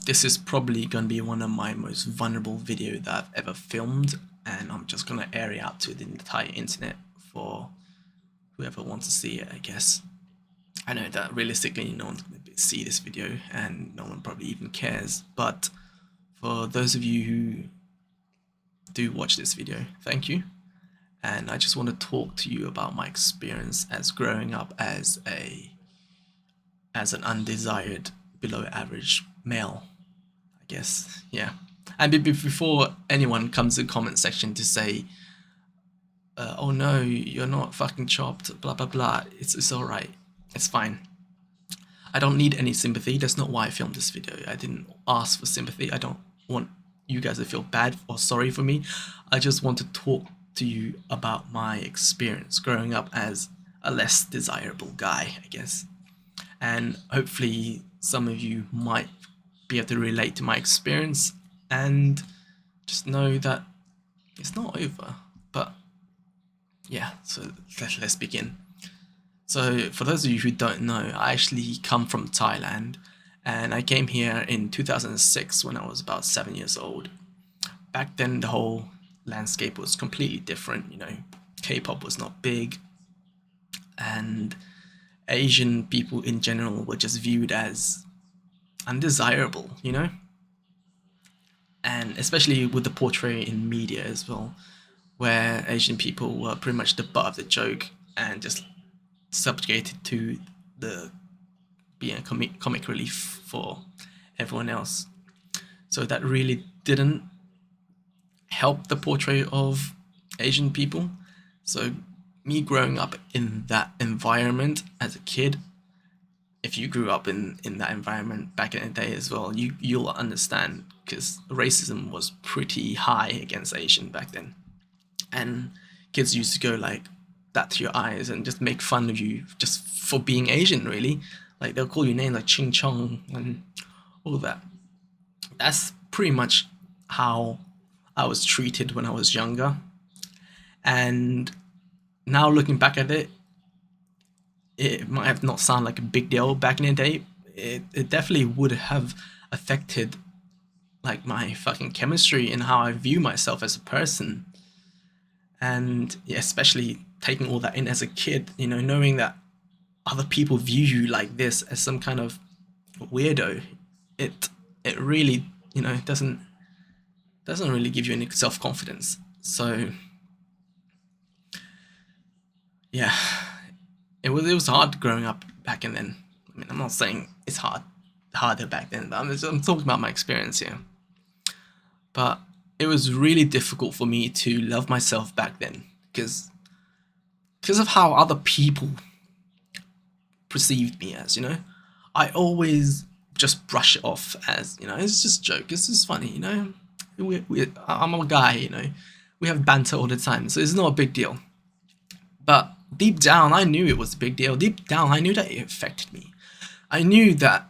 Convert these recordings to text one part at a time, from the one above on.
this is probably going to be one of my most vulnerable videos that I've ever filmed, and I'm just going to air it out to the entire internet for whoever wants to see it, I guess. I know that realistically no one's going to see this video and no one probably even cares, but for those of you who do watch this video, thank you. And I just want to talk to you about my experience as growing up as an undesired, below average male, I guess. Yeah. And before anyone comes in the comment section to say, oh no, you're not fucking chopped, blah blah blah, it's alright, it's fine. I don't need any sympathy. That's not why I filmed this video. I didn't ask for sympathy. I don't want you guys to feel bad or sorry for me. I just want to talk to you about my experience growing up as a less desirable guy, I guess. And hopefully some of you might be able to relate to my experience and just know that it's not over. But yeah, so let's begin. So for those of you who don't know, I actually come from Thailand, and I came here in 2006 when I was about 7 years old. Back then the whole landscape was completely different, you know, K-pop was not big, and Asian people in general were just viewed as undesirable, you know? And especially with the portrayal in media as well, where Asian people were pretty much the butt of the joke and just subjugated to the being a comic relief for everyone else. So that really didn't help the portrayal of Asian people. So me growing up in that environment as a kid, if you grew up in that environment back in the day as well, you'll understand, because racism was pretty high against Asian back then. And kids used to go like that to your eyes and just make fun of you just for being Asian, really. Like they'll call you names like Ching Chong and all that. That's pretty much how I was treated when I was younger. And now looking back at it, it might have not sounded like a big deal back in the day. It definitely would have affected like my fucking chemistry and how I view myself as a person. And yeah, especially taking all that in as a kid, you know, knowing that other people view you like this as some kind of weirdo, it really, you know, doesn't really give you any self-confidence. So yeah, it was hard growing up back in then. I mean, I'm not saying it's harder back then, but I'm talking about my experience here. But it was really difficult for me to love myself back then because of how other people perceived me as, you know. I always just brush it off as, you know, it's just a joke, it's just funny, you know. I'm a guy, you know. We have banter all the time, so it's not a big deal. But deep down, I knew it was a big deal. Deep down, I knew that it affected me. I knew that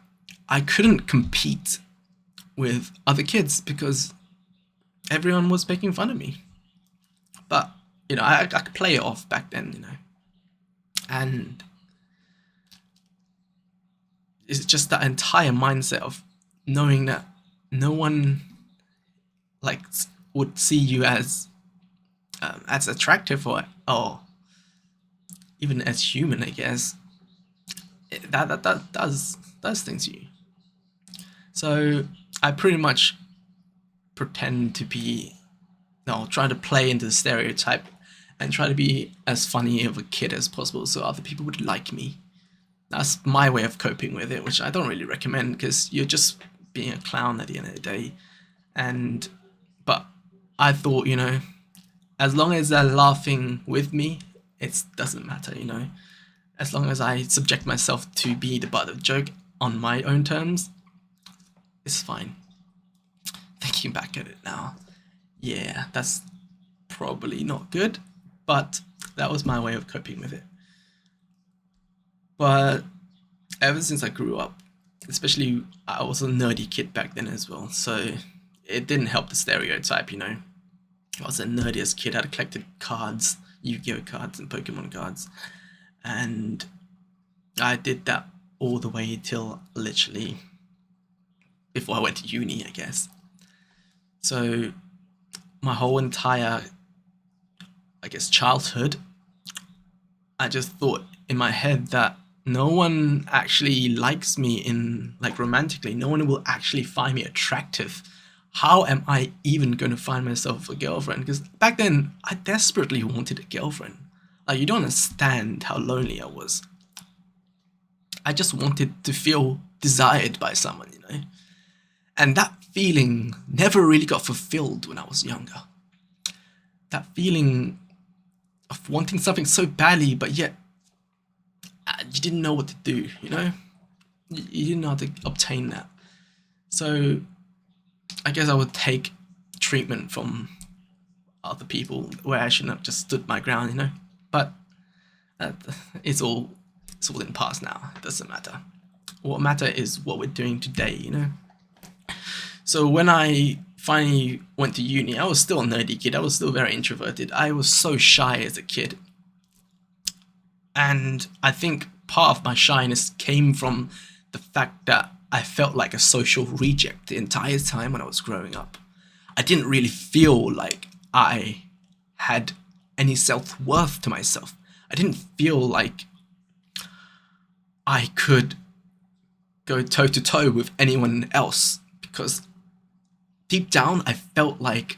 I couldn't compete with other kids because everyone was making fun of me. But, you know, I could play it off back then, you know. And it's just that entire mindset of knowing that no one like would see you as attractive or even as human, I guess. That does things to you. So I pretty much pretend to be, no, try to play into the stereotype and try to be as funny of a kid as possible so other people would like me. That's my way of coping with it, which I don't really recommend because you're just being a clown at the end of the day. But I thought, you know, as long as they're laughing with me, it doesn't matter, you know. As long as I subject myself to be the butt of the joke on my own terms, it's fine. Thinking back at it now, yeah, that's probably not good, but that was my way of coping with it. But ever since I grew up, especially I was a nerdy kid back then as well, so it didn't help the stereotype, you know. I was the nerdiest kid. I collected cards, Yu-Gi-Oh cards and Pokemon cards, and I did that all the way till literally before I went to uni, I guess. So my whole entire, I guess, childhood, I just thought in my head that no one actually likes me in, like, romantically. No one will actually find me attractive. How am I even going to find myself a girlfriend? Because back then, I desperately wanted a girlfriend. Like, you don't understand how lonely I was. I just wanted to feel desired by someone, you know? And that feeling never really got fulfilled when I was younger. That feeling of wanting something so badly, but yet you didn't know what to do, you know? You didn't know how to obtain that. So I guess I would take treatment from other people where I shouldn't have just stood my ground, you know? But it's all in the past now. It doesn't matter. What matter is what we're doing today, you know? So when I finally went to uni, I was still a nerdy kid. I was still very introverted. I was so shy as a kid. And I think part of my shyness came from the fact that I felt like a social reject the entire time when I was growing up. I didn't really feel like I had any self-worth to myself. I didn't feel like I could go toe-to-toe with anyone else, because deep down I felt like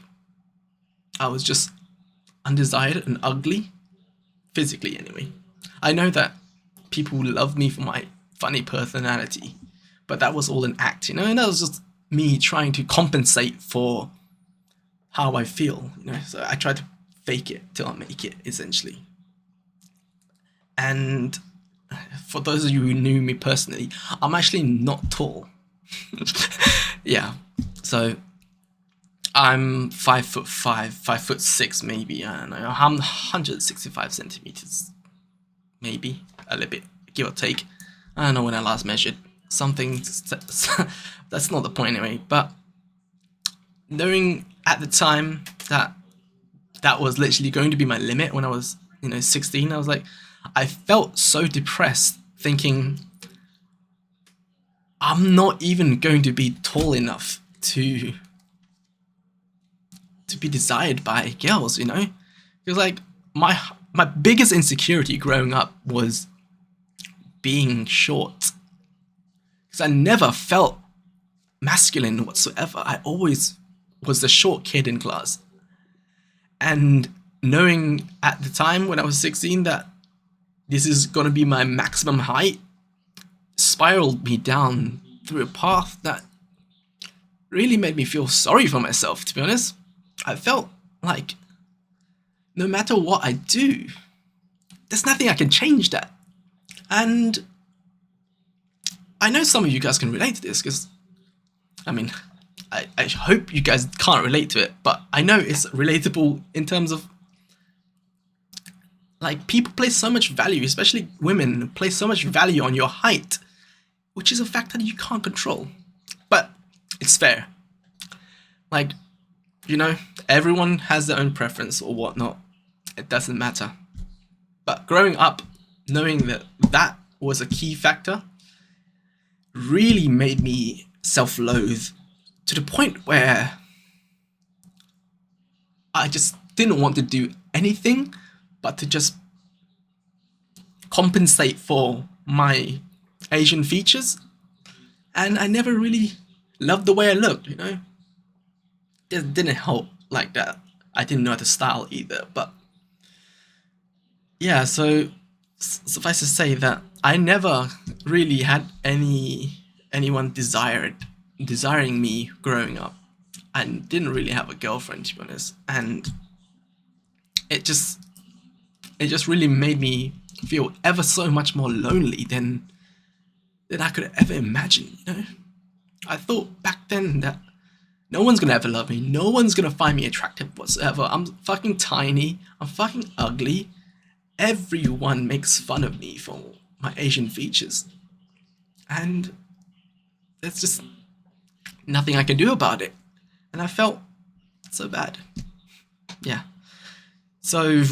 I was just undesired and ugly, physically anyway. I know that people love me for my funny personality, but that was all an act, you know, and that was just me trying to compensate for how I feel, you know. So I tried to fake it till I make it, essentially. And for those of you who knew me personally, I'm actually not tall. Yeah, so I'm 5'5", 5'6", maybe. I don't know. I'm 165 centimeters, maybe a little bit, give or take. I don't know when I last measured something. That's not the point anyway. But knowing at the time that that was literally going to be my limit when I was, 16, I was like, I felt so depressed, thinking I'm not even going to be tall enough to be desired by girls, you know? Because like my biggest insecurity growing up was being short. Because I never felt masculine whatsoever. I always was the short kid in class. And knowing at the time when I was 16 that this is going to be my maximum height spiraled me down through a path that really made me feel sorry for myself, to be honest. I felt like no matter what I do, there's nothing I can change that. And I know some of you guys can relate to this, because, I mean, I hope you guys can't relate to it, but I know it's relatable in terms of, like, people place so much value, especially women, place so much value on your height, which is a fact that you can't control. But it's fair. Like, everyone has their own preference or whatnot. It doesn't matter. But growing up, knowing that that was a key factor really made me self-loathe to the point where I just didn't want to do anything but to just compensate for my Asian features. And I never really loved the way I looked, It didn't help like that. I didn't know how to style either, but yeah, so suffice to say that I never really had anyone desiring me growing up. I didn't really have a girlfriend, to be honest, and it just really made me feel ever so much more lonely than I could ever imagine, I thought back then that no one's gonna ever love me, no one's gonna find me attractive whatsoever. I'm fucking tiny, I'm fucking ugly. Everyone makes fun of me for my Asian features. And there's just nothing I can do about it. And I felt so bad. Yeah. So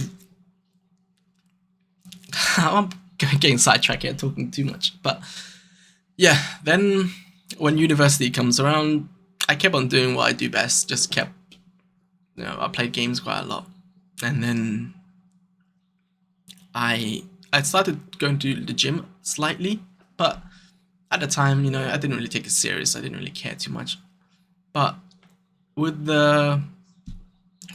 I'm getting sidetracked here, talking too much. But yeah, then when university comes around, I kept on doing what I do best. Just kept, I played games quite a lot, and then I I started going to the gym slightly, but at the time, I didn't really take it serious. I didn't really care too much. But with the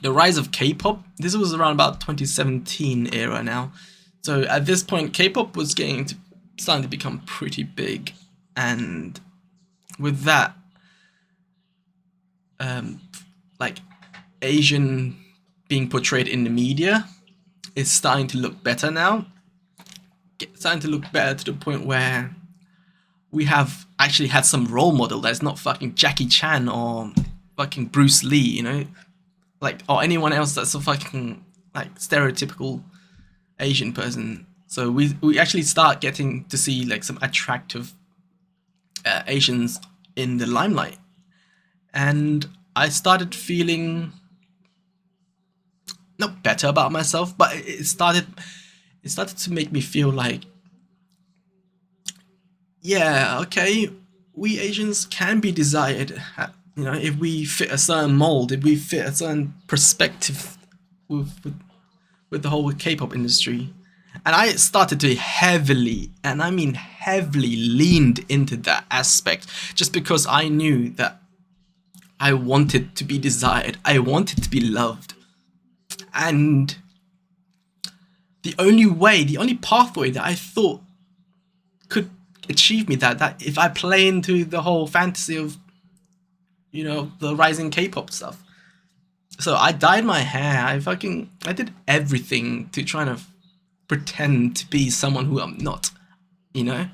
rise of K-pop, this was around about 2017 era now. So at this point, K-pop was starting to become pretty big, and with that, um, like Asian being portrayed in the media is starting to look better now. Starting to look better to the point where we have actually had some role model that's not fucking Jackie Chan or fucking Bruce Lee, or anyone else that's a fucking like stereotypical Asian person. So we actually start getting to see like some attractive Asians in the limelight, and I started feeling not better about myself, but it started to make me feel like, yeah, okay, we Asians can be desired. If we fit a certain mold, if we fit a certain perspective with the whole K-pop industry. And I started to heavily, and I mean heavily, leaned into that aspect just because I knew that I wanted to be desired. I wanted to be loved. And the only pathway that I thought could achieve me that if I play into the whole fantasy of, the rising K-pop stuff. So I dyed my hair. I did everything to try to pretend to be someone who I'm not, you know?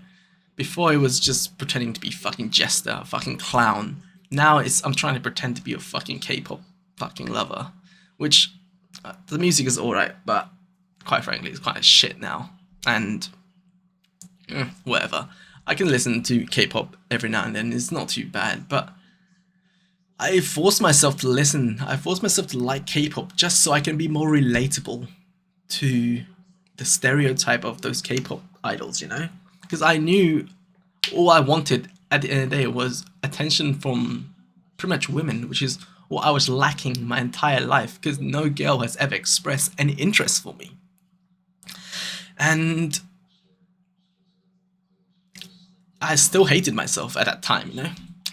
Before it was just pretending to be fucking jester, fucking clown. Now I'm trying to pretend to be a fucking K-pop fucking lover, which the music is alright, but quite frankly, it's quite shit now. And whatever. I can listen to K-pop every now and then. It's not too bad, but I force myself to listen. I force myself to like K-pop just so I can be more relatable to the stereotype of those K-pop idols, Because I knew all I wanted at the end of the day was attention from pretty much women, which is what I was lacking my entire life because no girl has ever expressed any interest for me. And I still hated myself at that time,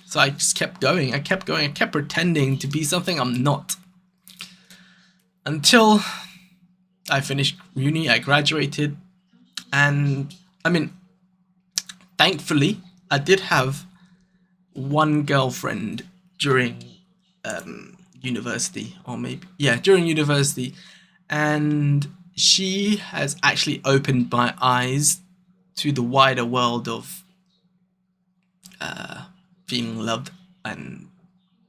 So I just kept going. I kept pretending to be something I'm not. Until I finished uni, I graduated, and thankfully, I did have one girlfriend during university, or maybe, yeah, during university, and she has actually opened my eyes to the wider world of feeling loved and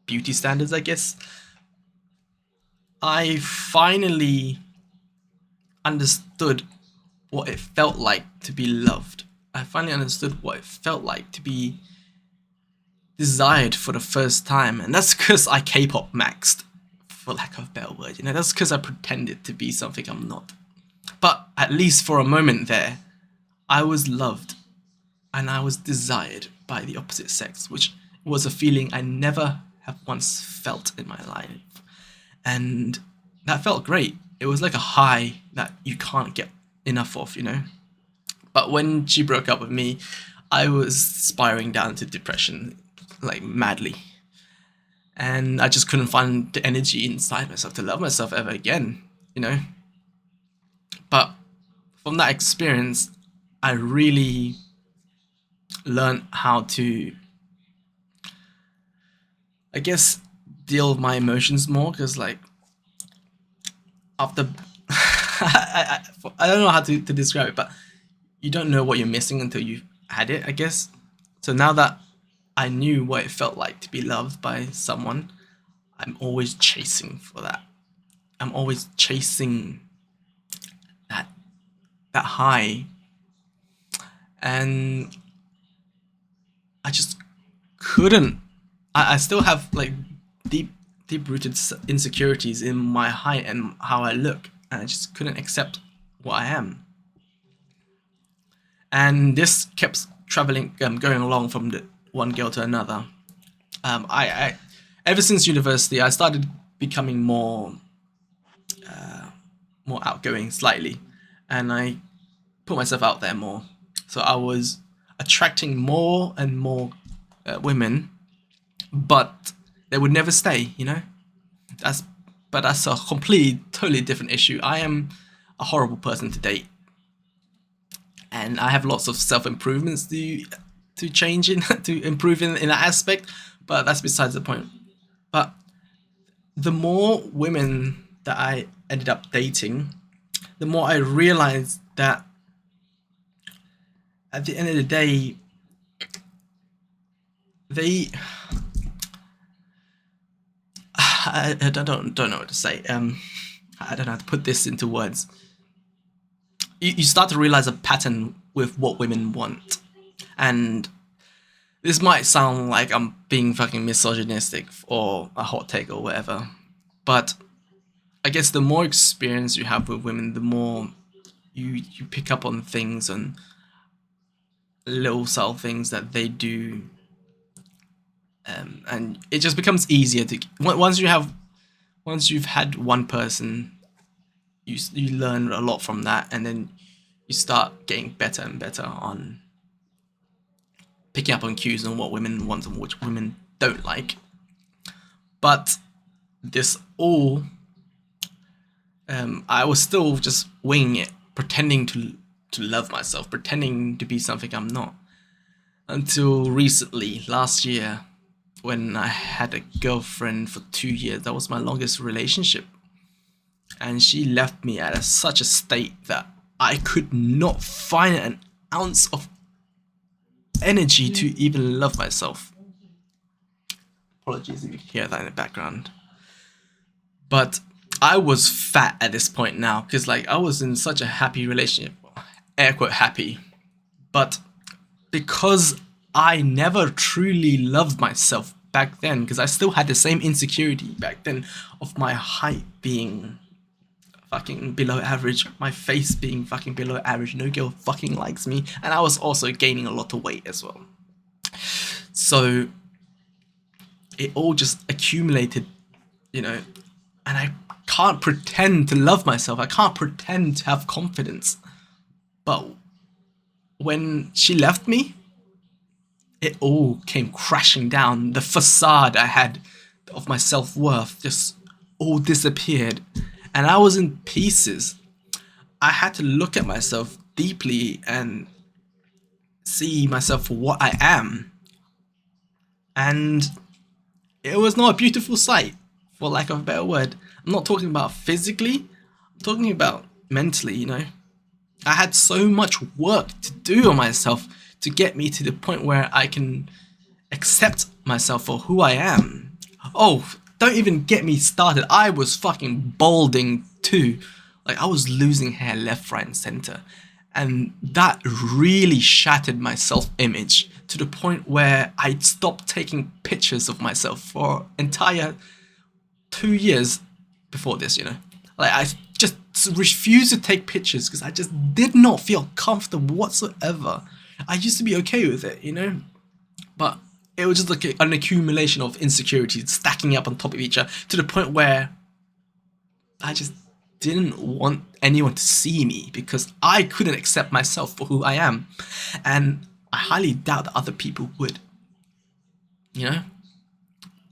beauty standards, I guess. I finally understood what it felt like to be loved. I finally understood what it felt like to be desired for the first time. And that's because I K-pop maxed, for lack of a better word. That's because I pretended to be something I'm not. But at least for a moment there, I was loved and I was desired by the opposite sex, which was a feeling I never have once felt in my life. And that felt great. It was like a high that you can't get enough of, But when she broke up with me, I was spiraling down to depression, like madly. And I just couldn't find the energy inside myself to love myself ever again, But from that experience, I really learned how to, I guess, deal with my emotions more, because after I don't know how to describe it, but you don't know what you're missing until you've had it, I guess. So now that I knew what it felt like to be loved by someone, I'm always chasing for that. I'm always chasing that high, and I just couldn't. I still have deep rooted insecurities in my height and how I look, and I just couldn't accept what I am. And this kept going along from one girl to another. I ever since university, I started becoming more outgoing slightly, and I put myself out there more. So I was attracting more and more women, but they would never stay. That's but that's a completely, totally different issue. I am a horrible person to date, and I have lots of self improvements to change in to improve in that aspect. But that's besides the point. But the more women that I ended up dating, the more I realized that at the end of the day, they I don't know what to say. I don't know how to put this into words. You start to realize a pattern with what women want, and this might sound like I'm being fucking misogynistic or a hot take or whatever, but I guess the more experience you have with women, the more you pick up on things and little subtle things that they do, and it just becomes easier to once you've had one person, you learn a lot from that, and then you start getting better and better on picking up on cues on what women want and which women don't like. But this all, I was still just winging it, pretending to love myself, pretending to be something I'm not. Until recently, last year, when I had a girlfriend for 2 years, that was my longest relationship. And she left me at such a state that I could not find an ounce of energy to even love myself. Apologies if you can hear that in the background. But I was fat at this point now, because like I was in such a happy relationship, air quote happy, but because I never truly loved myself back then, because I still had the same insecurity back then of my height being fucking below average, my face being fucking below average, no girl fucking likes me, and I was also gaining a lot of weight as well. So it all just accumulated, and I can't pretend to love myself, I can't pretend to have confidence. But when she left me, it all came crashing down. The facade I had of my self-worth just all disappeared, and I was in pieces. I had to look at myself deeply and see myself for what I am. And it was not a beautiful sight, for lack of a better word. I'm not talking about physically, I'm talking about mentally, I had so much work to do on myself to get me to the point where I can accept myself for who I am. Oh, don't even get me started. I was fucking balding too. Like, I was losing hair left, right, and center. And that really shattered my self-image to the point where I stopped taking pictures of myself for entire 2 years before this, Like, I just refused to take pictures because I just did not feel comfortable whatsoever. I used to be okay with it, But it was just like an accumulation of insecurities stacking up on top of each other to the point where I just didn't want anyone to see me because I couldn't accept myself for who I am. And I highly doubt that other people would,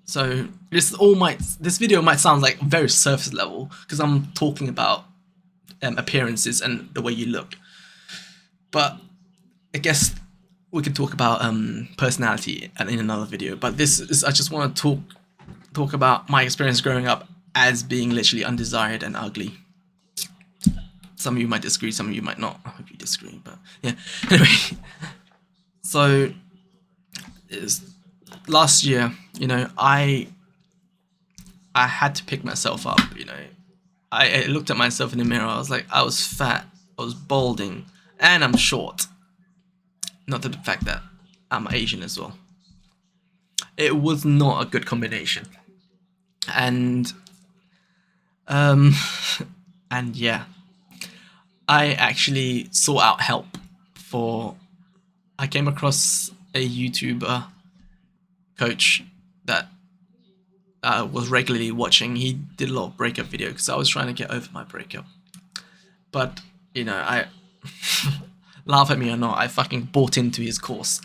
So this video might sound like very surface level because I'm talking about appearances and the way you look. But I guess we could talk about personality in another video. But I just want to talk about my experience growing up as being literally undesired and ugly. Some of you might disagree, some of you might not. I hope you disagree, but yeah. Anyway, so last year, I had to pick myself up, I looked at myself in the mirror, I was like, I was fat, I was balding, and I'm short. Not the fact that I'm Asian as well. It was not a good combination. And and yeah, I actually sought out help I came across a YouTuber coach that was regularly watching, he did a lot of breakup videos because I was trying to get over my breakup. But, you know, I laugh at me or not, I fucking bought into his course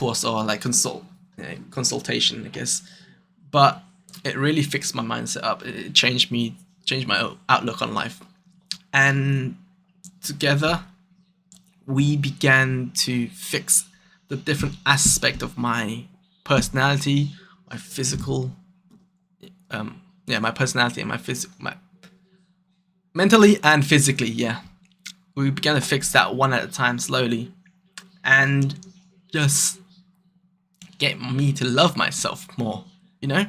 or like consultation, I guess. But it really fixed my mindset up. It changed my outlook on life. And together, we began to fix the different aspect of my personality, my physical, my personality and my mentally and physically, yeah. We began to fix that one at a time slowly, and just get me to love myself more, you know?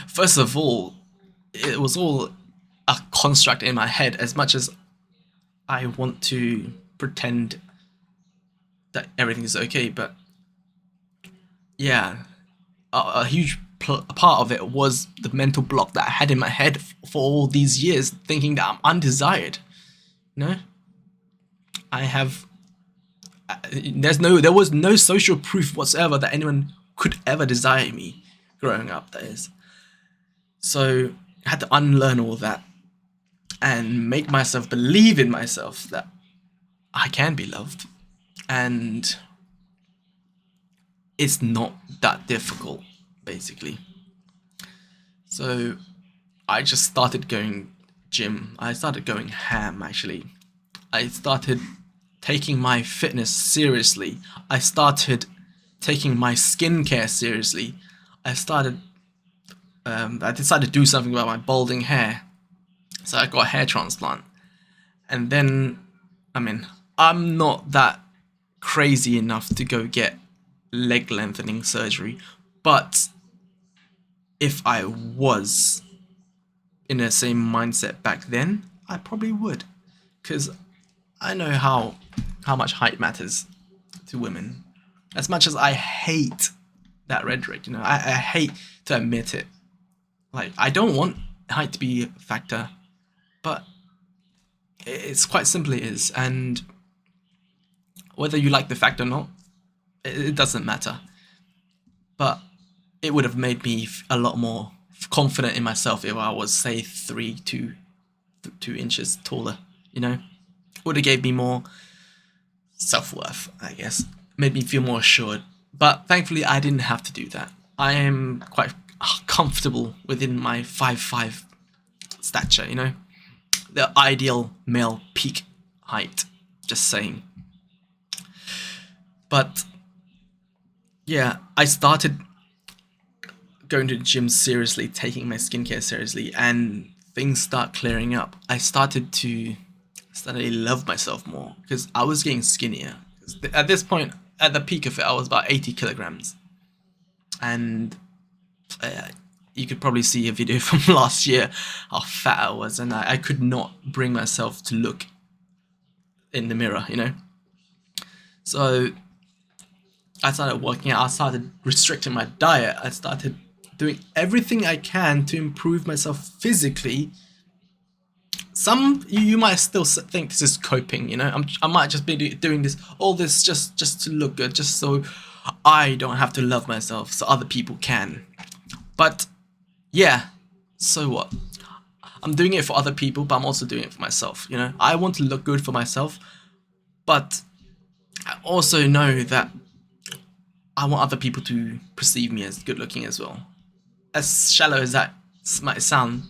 First of all, it was all a construct in my head. As much as I want to pretend that everything is okay, but yeah, a huge part of it was the mental block that I had in my head for all these years, thinking that I'm undesired. No, I have. There was no social proof whatsoever that anyone could ever desire me growing up. That is. So I had to unlearn all that and make myself believe in myself that I can be loved, and it's not that difficult, basically. So I just started going gym. I started going ham, actually. I started taking my fitness seriously. I started taking my skincare seriously. I decided to do something about my balding hair. So I got a hair transplant. And then, I mean, I'm not that crazy enough to go get leg lengthening surgery, but if I was in the same mindset back then, I probably would, because I know how much height matters to women. As much as I hate that rhetoric, you know, I hate to admit it. Like, I don't want height to be a factor, but it's quite simple, it is. And whether you like the fact or not, it doesn't matter. But it would have made me a lot more confident in myself if I was, say, 2 inches taller, you know? Would have gave me more self-worth, I guess. Made me feel more assured. But thankfully, I didn't have to do that. I am quite comfortable within my 5'5" stature, you know? The ideal male peak height, just saying. But yeah, I started going to the gym seriously, taking my skincare seriously, and things start clearing up. I started to love myself more because I was getting skinnier. At this point, at the peak of it, I was about 80 kilograms. And you could probably see a video from last year how fat I was, and I could not bring myself to look in the mirror, you know? So I started working out, I started restricting my diet, I started doing everything I can to improve myself physically. Some you might still think this is coping, you know. I might just be doing all this just to look good, just so I don't have to love myself, so other people can. But yeah, so what? I'm doing it for other people, but I'm also doing it for myself. You know, I want to look good for myself, but I also know that I want other people to perceive me as good looking as well. As shallow as that might sound,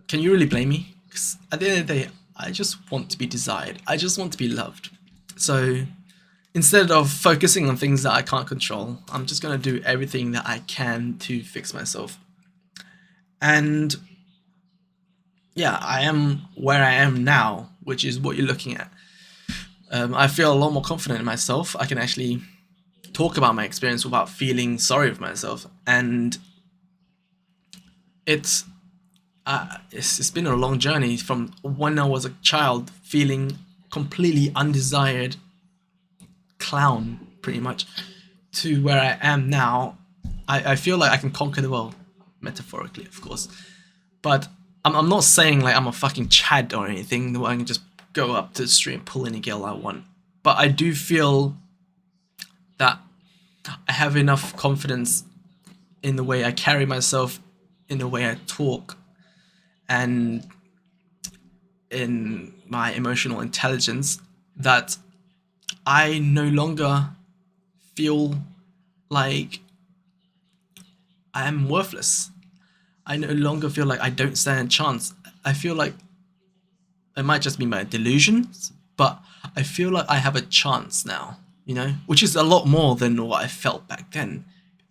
can you really blame me? Because at the end of the day, I just want to be desired. I just want to be loved. So instead of focusing on things that I can't control, I'm just going to do everything that I can to fix myself. And yeah, I am where I am now, which is what you're looking at. I feel a lot more confident in myself. I can actually talk about my experience without feeling sorry for myself. And it's been a long journey from when I was a child feeling completely undesired clown, pretty much, to where I am now. I feel like I can conquer the world, metaphorically, of course. But I'm not saying like I'm a fucking Chad or anything, where I can just go up to the street and pull any girl I want. But I do feel that I have enough confidence in the way I carry myself, in the way I talk, and in my emotional intelligence that I no longer feel like I am worthless. I no longer feel like I don't stand a chance. I feel like it might just be my delusions, but I feel like I have a chance now, which is a lot more than what I felt back then.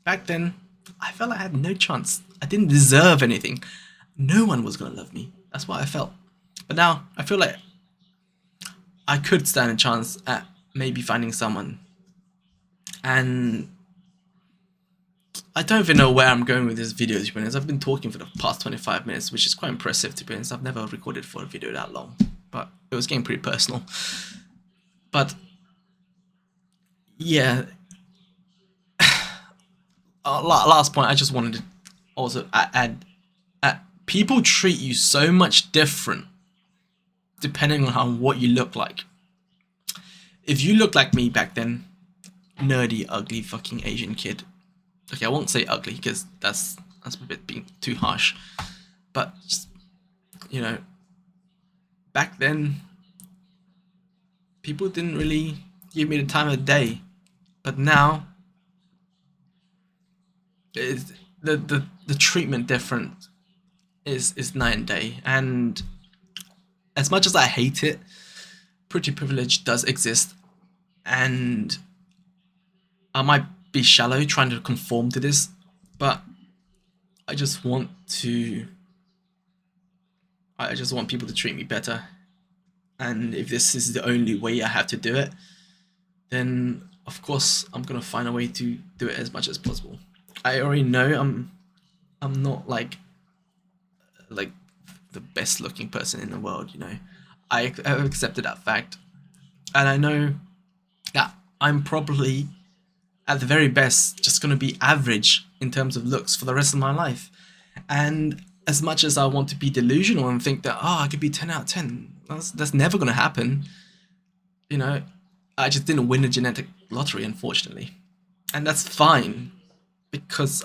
Back then, I felt like I had no chance. I didn't deserve anything. No one was going to love me. That's what I felt. But now, I feel like I could stand a chance at maybe finding someone. And I don't even know where I'm going with this video, to be honest. I've been talking for the past 25 minutes, which is quite impressive, to be honest. I've never recorded for a video that long, but it was getting pretty personal. But yeah, last point, I just wanted to also add, people treat you so much different depending on what you look like. If you look like me back then, nerdy, ugly, fucking Asian kid. Okay, I won't say ugly because that's a bit being too harsh. But just, back then, people didn't really give me the time of day. But now, the treatment different is night and day. And as much as I hate it, pretty privilege does exist. And I might be shallow trying to conform to this, but I just want people to treat me better. And if this is the only way I have to do it, then of course I'm gonna find a way to do it as much as possible. I already know I'm not like the best looking person in the world, I've accepted that fact. And I know that I'm probably at the very best just going to be average in terms of looks for the rest of my life. And as much as I want to be delusional and think that, I could be 10 out of 10, that's never going to happen. I just didn't win the genetic lottery, unfortunately. And that's fine, because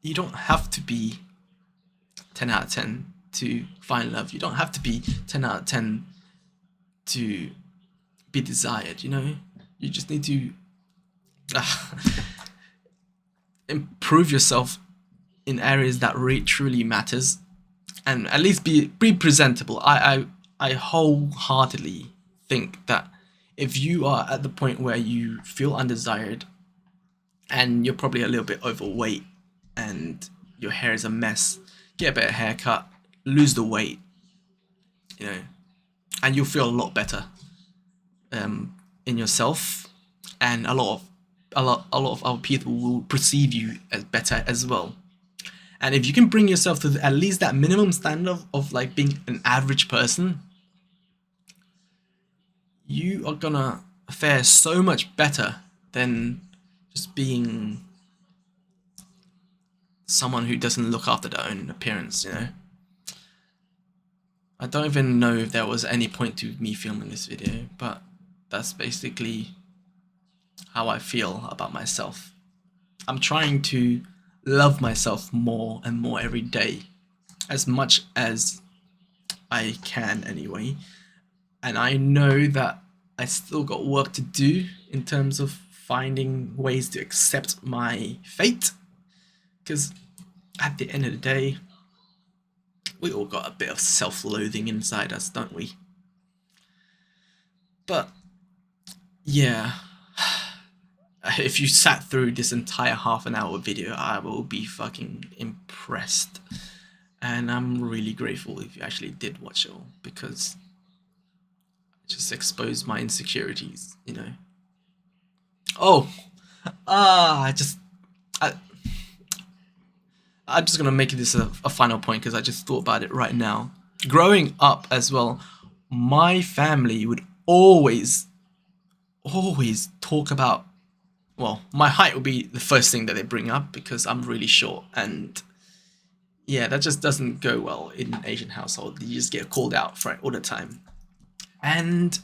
you don't have to be 10 out of 10 to find love. You don't have to be 10 out of 10 to be desired, You just need to improve yourself in areas that really truly matters, and at least be presentable. I wholeheartedly think that if you are at the point where you feel undesired and you're probably a little bit overweight and your hair is a mess, get a better haircut, lose the weight, and you'll feel a lot better in yourself, and a lot of other people will perceive you as better as well. And if you can bring yourself to at least that minimum standard of like being an average person, you are gonna fare so much better than just being someone who doesn't look after their own appearance, I don't even know if there was any point to me filming this video, but that's basically how I feel about myself. I'm trying to love myself more and more every day, as much as I can anyway. And I know that I still got work to do in terms of finding ways to accept my fate, because at the end of the day, we all got a bit of self-loathing inside us, don't we? But yeah, if you sat through this entire half an hour video, I will be fucking impressed. And I'm really grateful if you actually did watch it all, because it just exposed my insecurities, Oh, I'm just gonna make this a final point because I just thought about it right now. Growing up as well, my family would always talk about, well, my height would be the first thing that they bring up because I'm really short, and yeah, that just doesn't go well in an Asian household. You just get called out for it all the time. And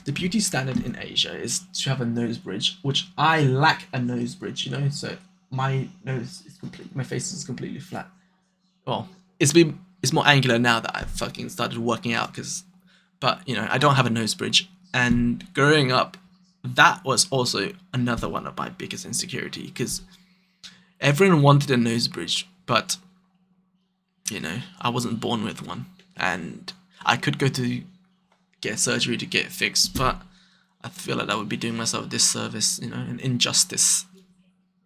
the beauty standard in Asia is to have a nose bridge, which I lack a nose bridge, you know. So my nose is complete, my face is completely flat. Well, it's more angular now that I've fucking started working out, but you know, I don't have a nose bridge. And growing up, that was also another one of my biggest insecurity, because everyone wanted a nose bridge, but you know, I wasn't born with one, and I could go to get surgery to get it fixed, but I feel like I would be doing myself a disservice, you know, an injustice,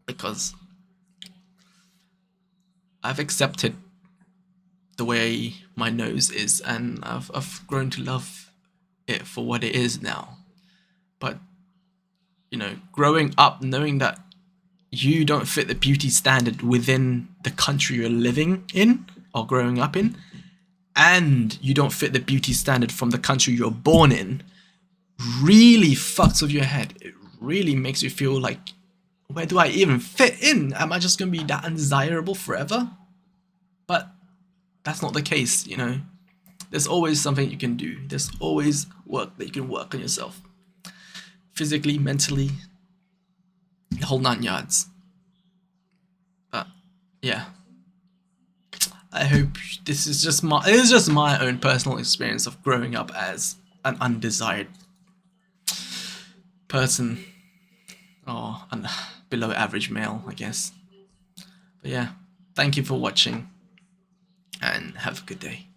because I've accepted the way my nose is, and I've grown to love it for what it is now. But you know, growing up knowing that you don't fit the beauty standard within the country you're living in or growing up in, and you don't fit the beauty standard from the country you're born in, really fucks with your head. It really makes you feel like, where do I even fit in? Am I just gonna be that undesirable forever? But that's not the case, you know. There's always something you can do. There's always work that you can work on yourself. Physically, mentally, the whole 9 yards. But yeah. I hope this is just my own personal experience of growing up as an undesired person, or below average male, I guess. But yeah, thank you for watching, and have a good day.